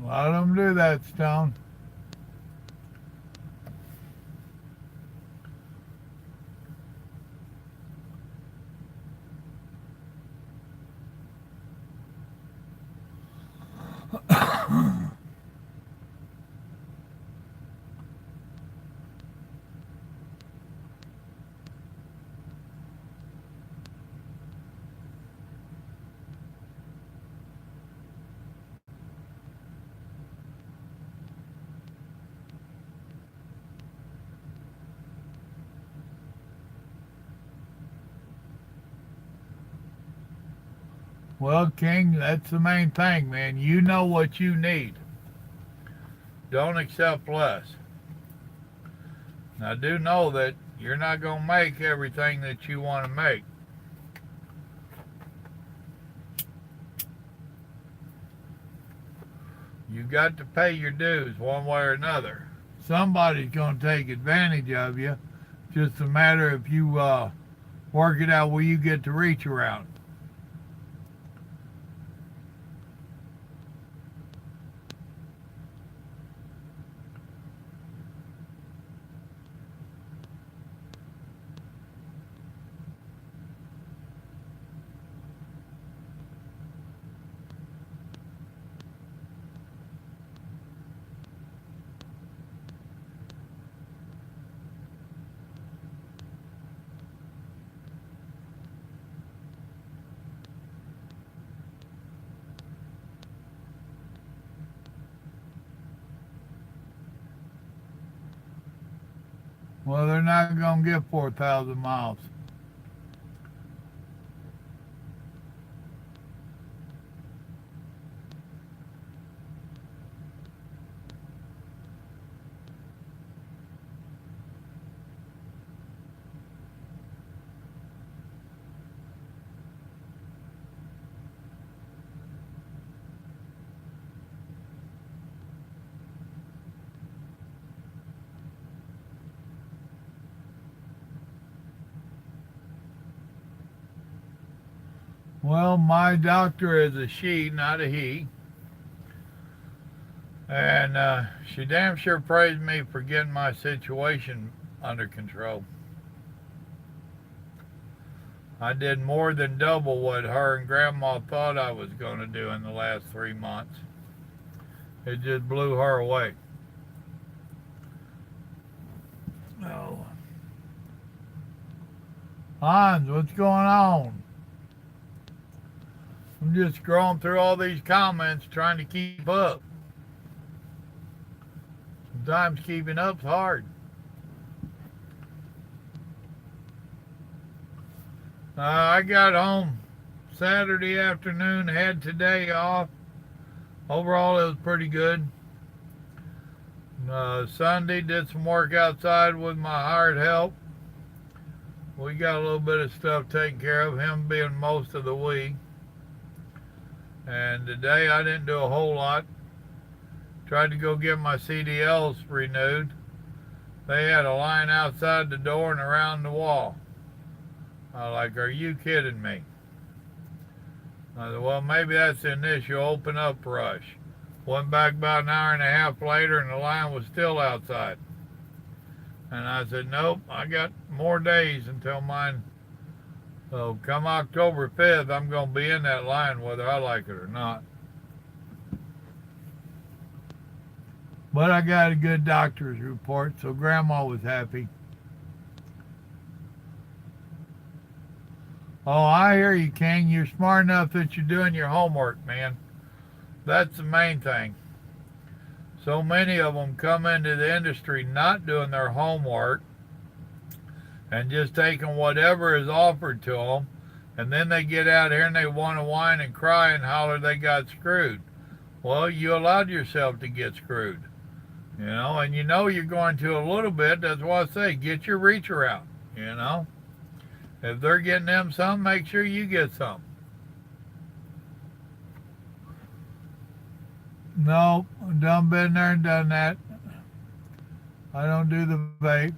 A lot of them do that, Stone. Well, King, that's the main thing, man. You know what you need. Don't accept less. Now, do know that you're not going to make everything that you want to make. You got to pay your dues one way or another. Somebody's going to take advantage of you. Just a matter if you work it out where you get to reach around. Well, they're not going to get 4,000 miles. Well, my doctor is a she, not a he. And she damn sure praised me for getting my situation under control. I did more than double what her and Grandma thought I was going to do in the last 3 months. It just blew her away. Oh. Hans, what's going on? I'm just scrolling through all these comments trying to keep up. Sometimes keeping up's hard. I got home Saturday afternoon, had today off. Overall, it was pretty good. Sunday, did some work outside with my hired help. We got a little bit of stuff taken care of, him being most of the week. And today I didn't do a whole lot. Tried to go get my CDLs renewed. They had a line outside the door and around the wall. I was like, are you kidding me? I said, well, maybe that's the initial open up rush. Went back about an hour and a half later and the line was still outside. And I said, nope, I got more days until mine. So come October 5th, I'm going to be in that line whether I like it or not. But I got a good doctor's report, so Grandma was happy. Oh, I hear you, King. You're smart enough that you're doing your homework, man. That's the main thing. So many of them come into the industry not doing their homework and just taking whatever is offered to them, and then they get out here and they want to whine and cry and holler they got screwed. Well, you allowed yourself to get screwed, and you know you're going to a little bit. That's why I say get your reacher out, If they're getting them some, make sure you get some. No, done been there and done that. I don't do the vapes.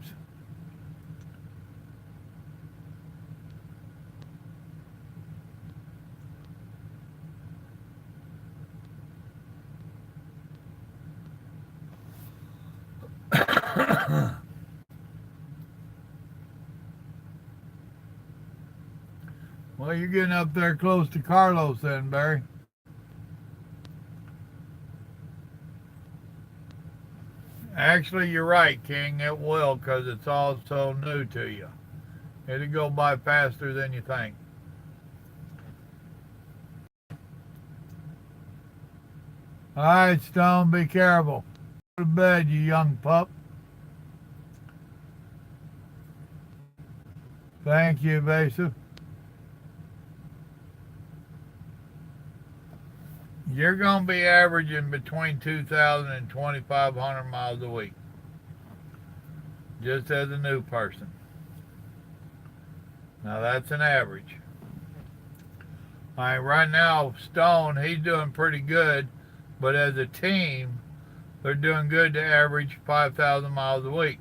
Well, you're getting up there close to Carlos then, Barry. Actually, you're right, King. It will, because it's all so new to you. It'll go by faster than you think. All right, Stone, be careful. Go to bed, you young pup. Thank you, Evasive. You're going to be averaging between 2,000 and 2,500 miles a week, just as a new person. Now, that's an average. All right, right now, Stone, he's doing pretty good, but as a team, they're doing good to average 5,000 miles a week.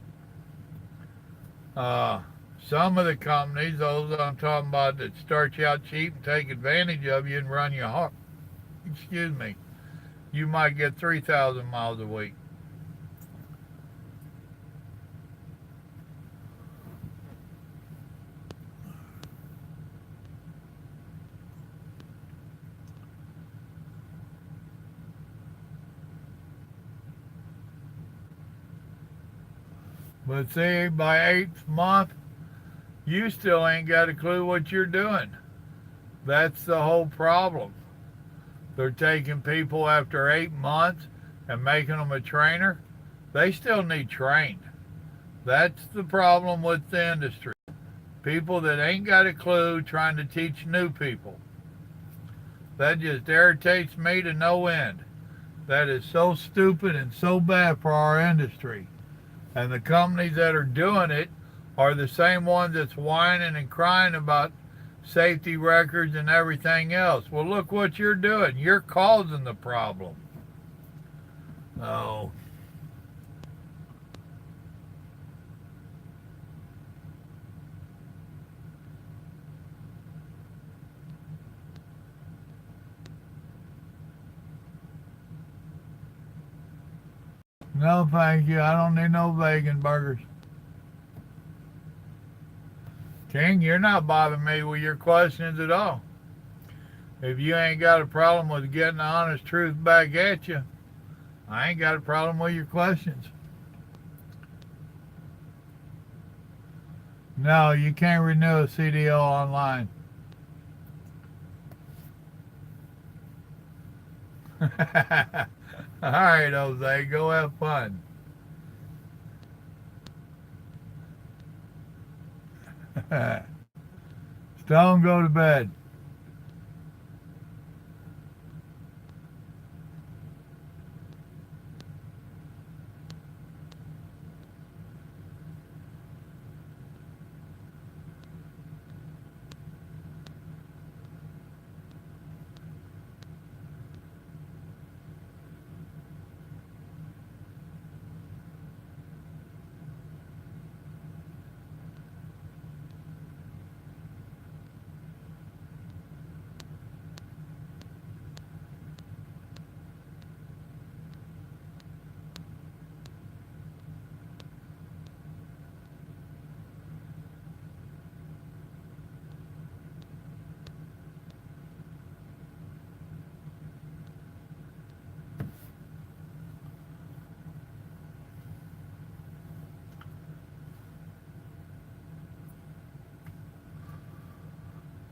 Some of the companies, those I'm talking about that start you out cheap and take advantage of you and run you hard, you might get 3,000 miles a week. But see, by 8th month, you still ain't got a clue what you're doing. That's the whole problem. They're taking people after 8 months and making them a trainer. They still need trained. That's the problem with the industry. People that ain't got a clue trying to teach new people. That just irritates me to no end. That is so stupid and so bad for our industry. And the companies that are doing it are the same ones that's whining and crying about safety records and everything else. Well, look what you're doing. You're causing the problem. Oh. No, thank you. I don't need no vegan burgers. King, you're not bothering me with your questions at all. If you ain't got a problem with getting the honest truth back at you, I ain't got a problem with your questions. No, you can't renew a CDL online. All right, Jose, go have fun. Stone, go to bed.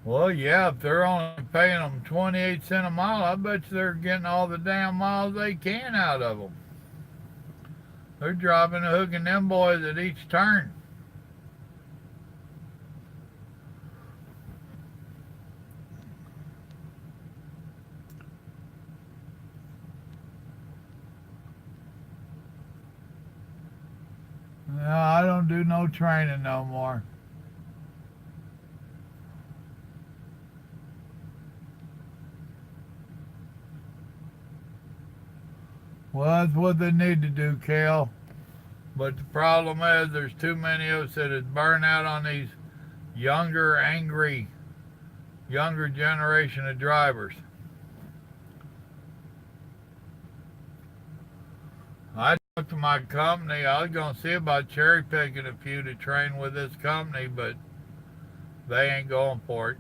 Well, yeah, if they're only paying them 28 cents a mile, I bet you they're getting all the damn miles they can out of them. They're dropping and hooking them boys at each turn. No, I don't do no training no more. Well, that's what they need to do, Cal. But the problem is there's too many of us that is burnt out on these younger, angry, younger generation of drivers. I talked to my company. I was going to see about cherry picking a few to train with this company, but they ain't going for it.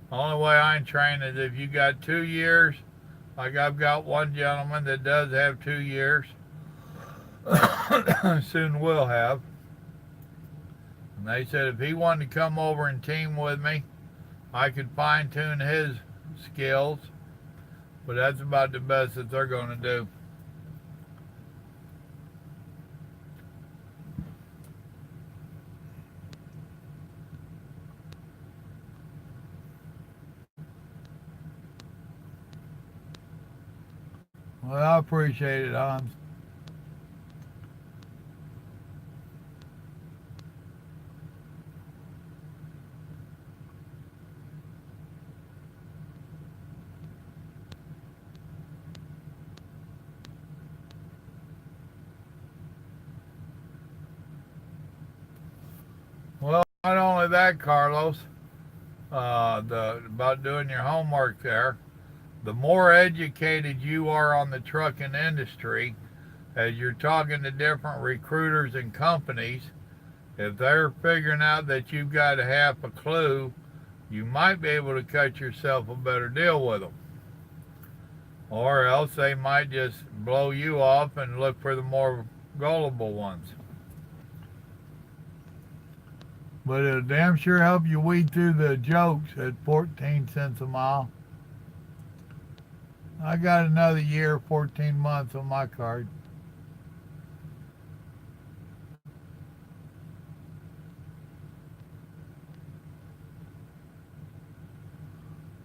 The only way I can train is if you got 2 years, like I've got one gentleman that does have 2 years, soon will have. And they said if he wanted to come over and team with me, I could fine tune his skills, but that's about the best that they're going to do. Well, I appreciate it, Hans. Well, not only that, Carlos, about doing your homework there, the more educated you are on the trucking industry, as you're talking to different recruiters and companies, if they're figuring out that you've got a half a clue, you might be able to cut yourself a better deal with them. Or else they might just blow you off and look for the more gullible ones. But it'll damn sure help you weed through the jokes at 14 cents a mile. I got another year, 14 months on my card.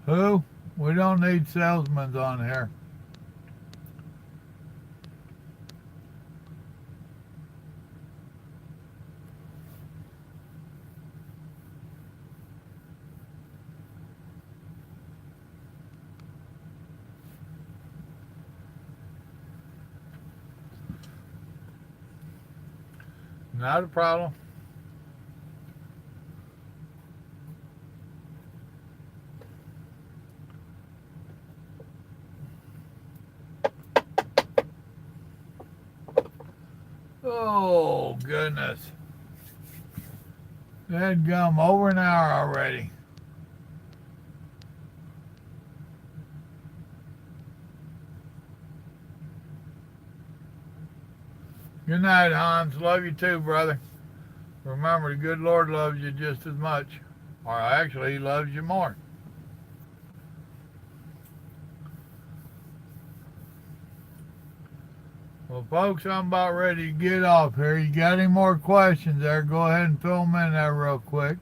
Who? We don't need salesmen on here. Not a problem. Oh, goodness. That gum over an hour already. Good night, Hans. Love you too, brother. Remember, the good Lord loves you just as much. Or actually, He loves you more. Well, folks, I'm about ready to get off here. You got any more questions there, go ahead and fill them in there real quick.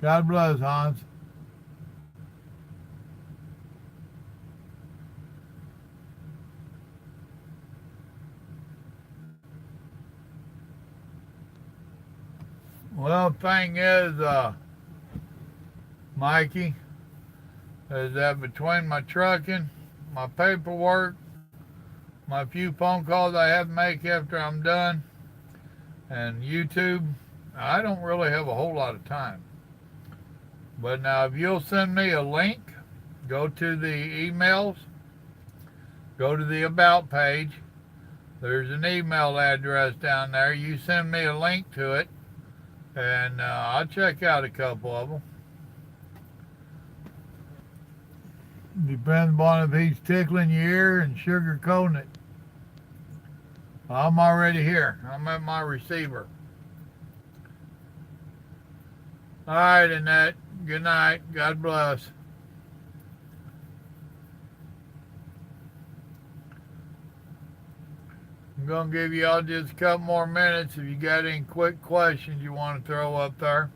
God bless, Hans. Well, the thing is, Mikey, is that between my trucking, my paperwork, my few phone calls I have to make after I'm done, and YouTube, I don't really have a whole lot of time. But now, if you'll send me a link, go to the emails, go to the About page. There's an email address down there. You send me a link to it, and I'll check out a couple of them. Depends upon if he's tickling your ear and sugarcoating it. I'm already here. I'm at my receiver. All right, Annette. Good night. God bless. I'm going to give you all just a couple more minutes if you got any quick questions you want to throw up there.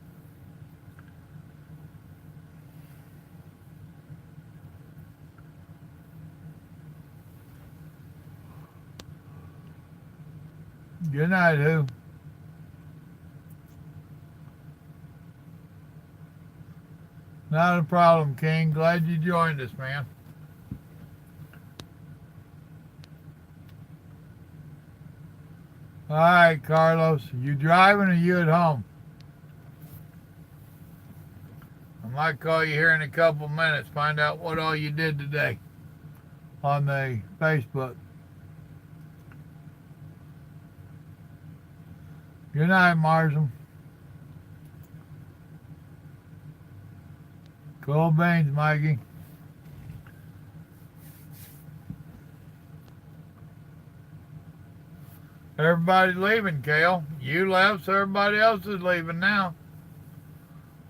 Good night, who? Not a problem, King. Glad you joined us, man. All right, Carlos. You driving or you at home? I might call you here in a couple minutes, find out what all you did today on the Facebook. Good night, Marshall. Cool beans, Mikey. Everybody's leaving, Kale. You left, so everybody else is leaving now.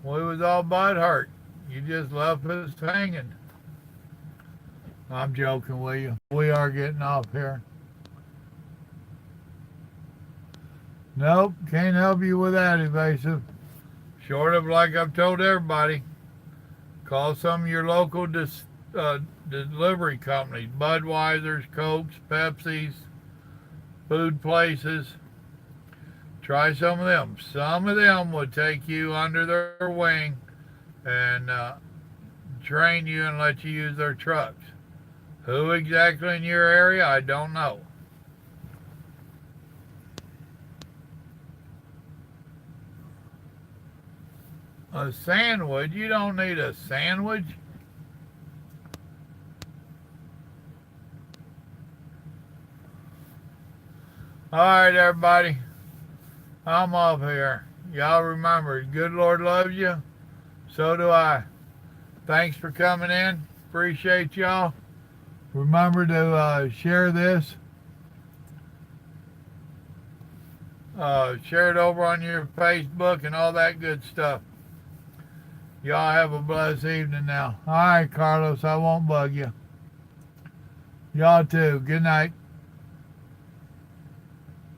We was all but hurt. You just left us hanging. I'm joking with you. We are getting off here. Nope, can't help you with that, Evasive. Short of, like I've told everybody, call some of your local delivery companies, Budweiser's, Cokes, Pepsi's, food places. Try some of them. Some of them would take you under their wing and train you and let you use their trucks. Who exactly in your area, I don't know. A sandwich? You don't need a sandwich. All right, everybody. I'm off here. Y'all remember, good Lord loves you. So do I. Thanks for coming in. Appreciate y'all. Remember to share this. Share it over on your Facebook and all that good stuff. Y'all have a blessed evening now. All right, Carlos, I won't bug you. Y'all too. Good night.